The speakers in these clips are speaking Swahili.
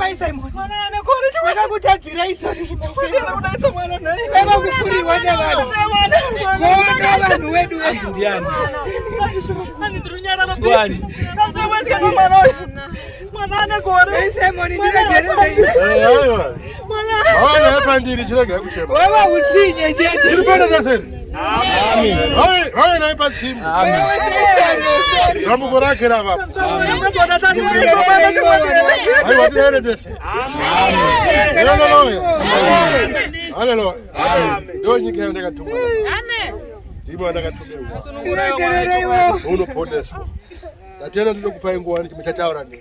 Mai Simon. Vakakutadzira isoni. Vava kufurirwa nevanhu. Voona vanhu vedu ndiani? Mai Simon ndiregererei. Hawana pandiri chirega kuchema. Wava utsinye chete. Tiripanda naseni. Amen. Hawana naipa simu. Amen. Ramuko rake rava. Aiwa tere dese. Amen. Haleluya. Amen. Ndio nyike ndaka tumwa. Amen. Ibo ndaka tumwa. Ndiregererei. Unopodesa. Natena ndinokupa ingowani chimetachaura ni.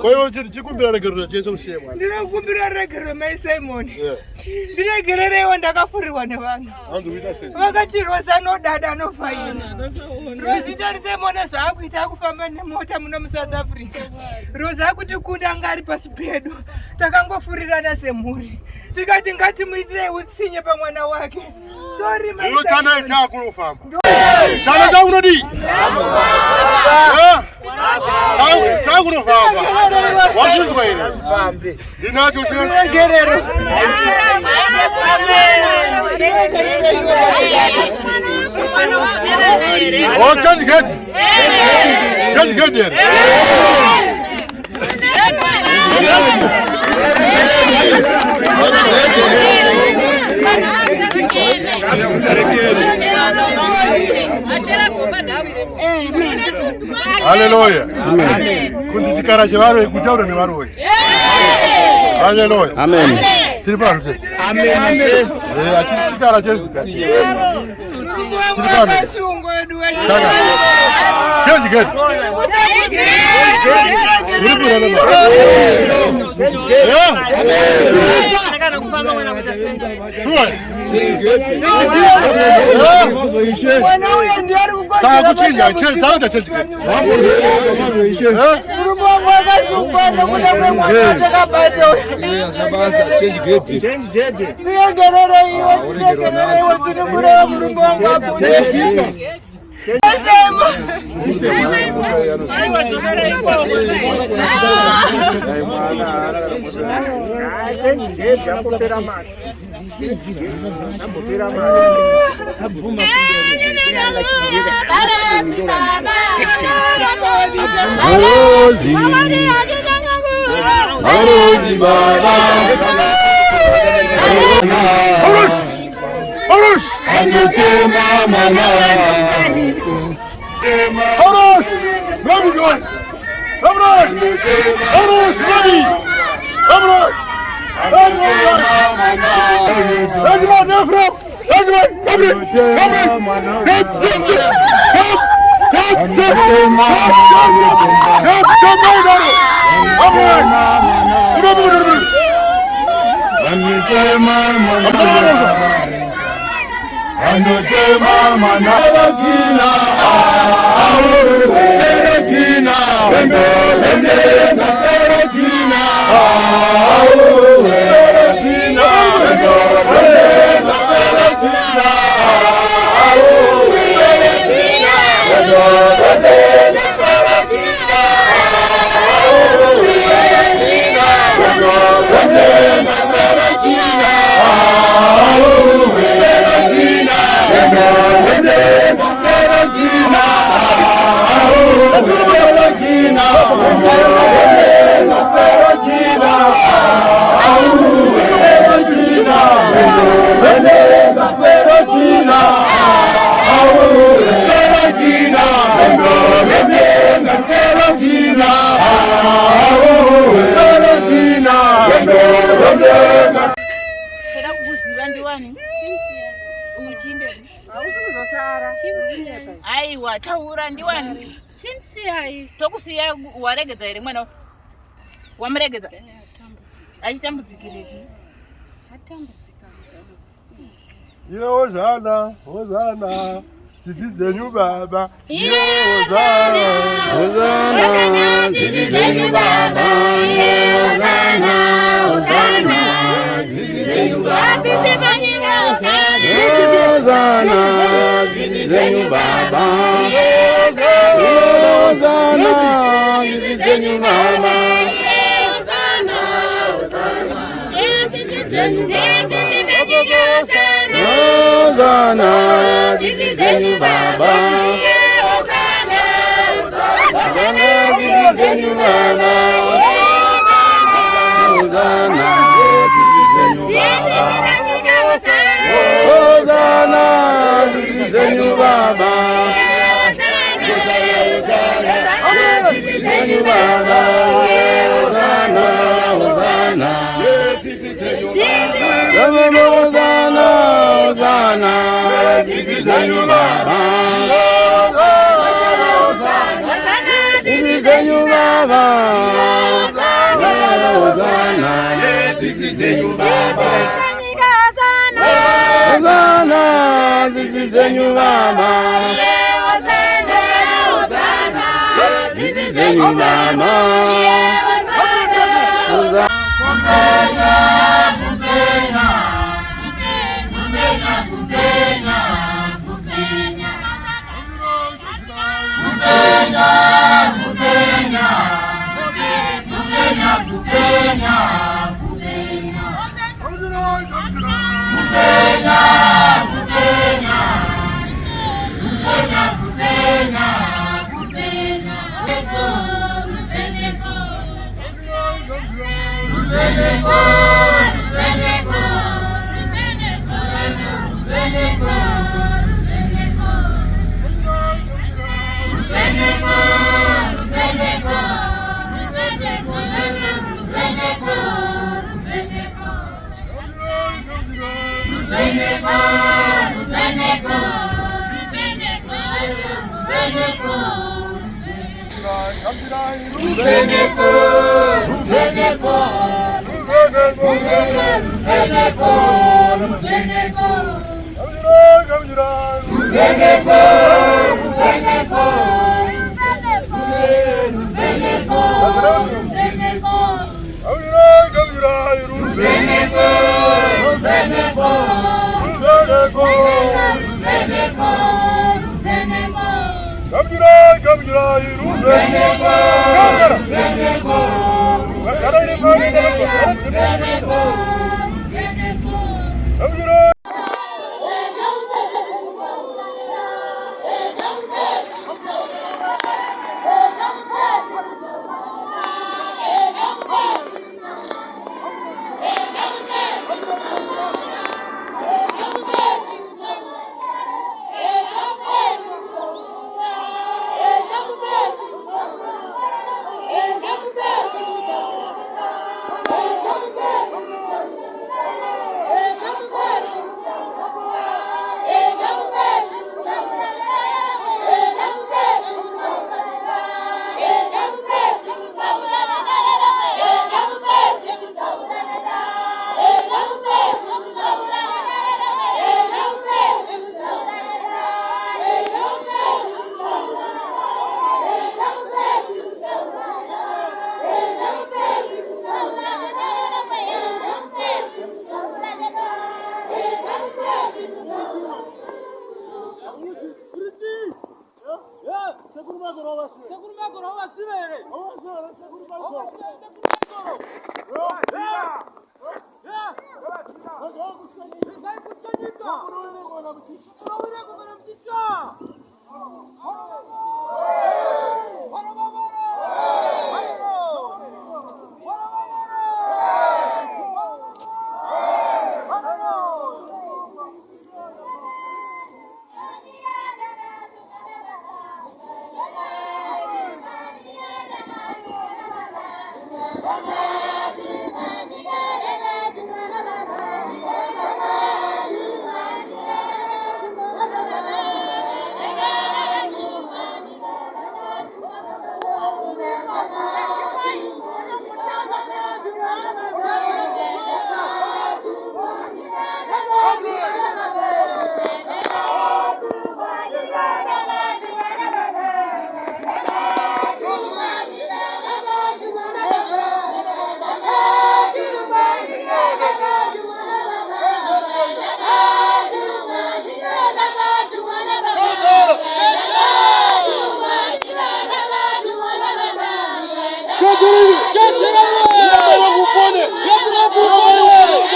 Kwa hiyo chikumbira regerero Jesu usiye mwana. Ndinokumbira regerero Mai Simon. Ndiregerereiwo ndakafurirwa nevanhu. Anduita sei. Vakati Rosa nodada nofaina. Rosa Simon zvaakuita akufamba nemota muno muSouth Africa. Rosa akutikunda anga ari pasi pedu. Takangofurirana semhuri. Tikati ngatimuitire utsinye pamwana wake. Sorry Mai Simon. Kana ita kunofamba. Sana za unodi. Cha kunofamba. Wazizwa ine. Fambe. Ndinacho Ndiregerero. Oh, change get. Change get there. Hallelujah. Amen. Kundi chikara chevaro kutaura nevarowe. Hallelujah. Amen. Tiri paruti. Amen. Chikara chezika. Change get. Aiwa taura ndiwani Chinsi tokusiya waregedza ere mwana wamuregedza achitambudzikire chi atambudzika Iye Hosana, Hosana, titidzenyu baba. Iye Hosana, Hosana, titidzenyu baba. Iye Hosana, Hosana, titidzenyu baba. Hosana, titidzenyu baba. Hosana, titidzenyu baba. Hosana. zenyu Hosana zizi zenyu Baba Hosana zizi zenyu Baba Hosana zizi zenyu Baba Hosana zizi zenyu Baba Hosana zizi zenyu Baba Hosana Hosana zizi zenyu Baba Hosana zizi zenyu Baba zizi zenyu Baba Hosana zizi zenyu Baba Hosana zizi zenyu Baba zizi zenyu Baba Hosana Get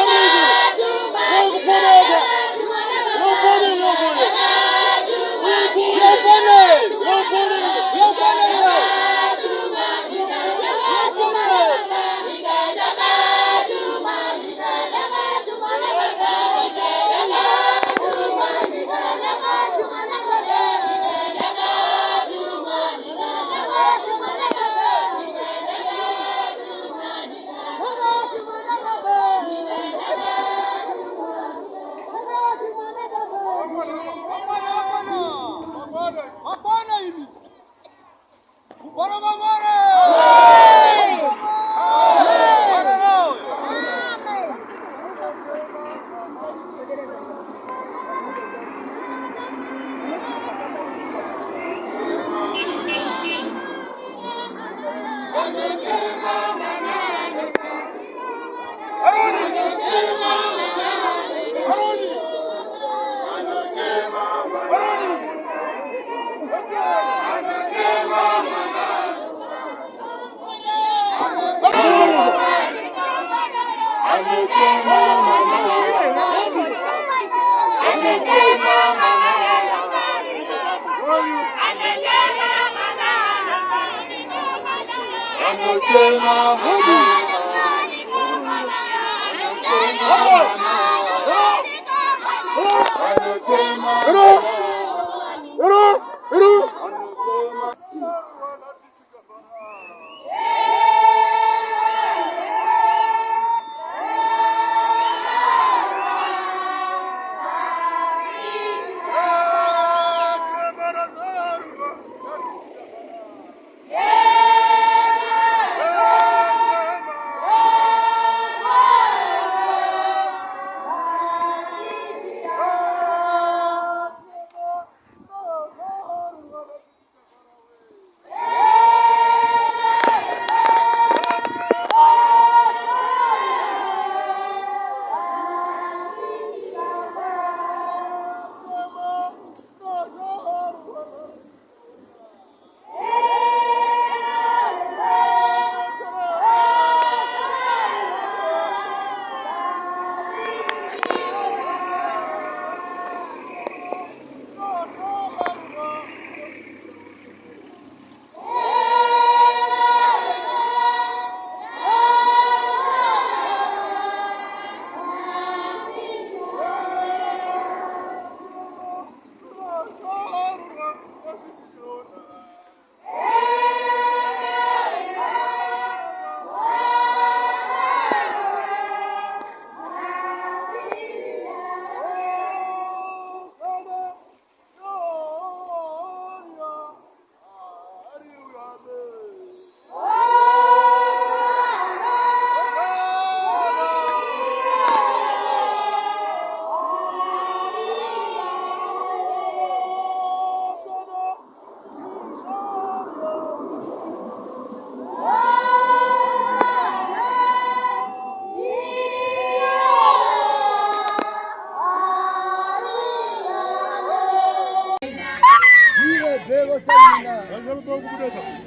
it!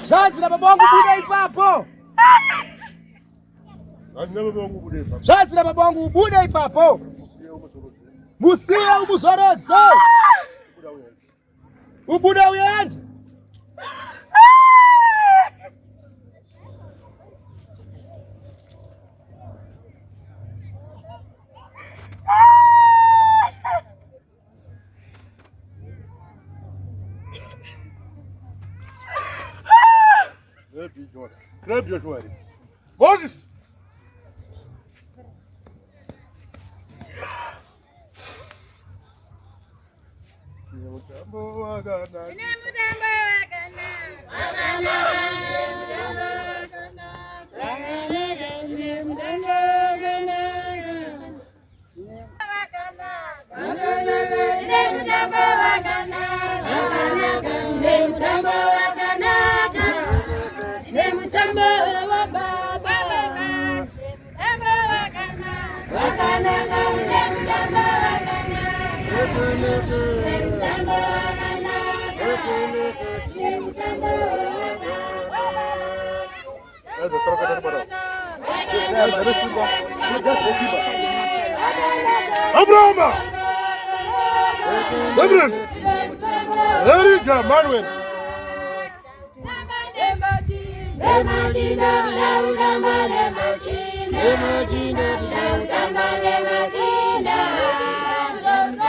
Zazi la babangu bude ipapo. Zazi la babangu bude ipapo. Musia umuzorozo. Ubuda uyandi. Grab your joy. Moses! Abraham! Gabriel! Elijah, Manuel! Emoji,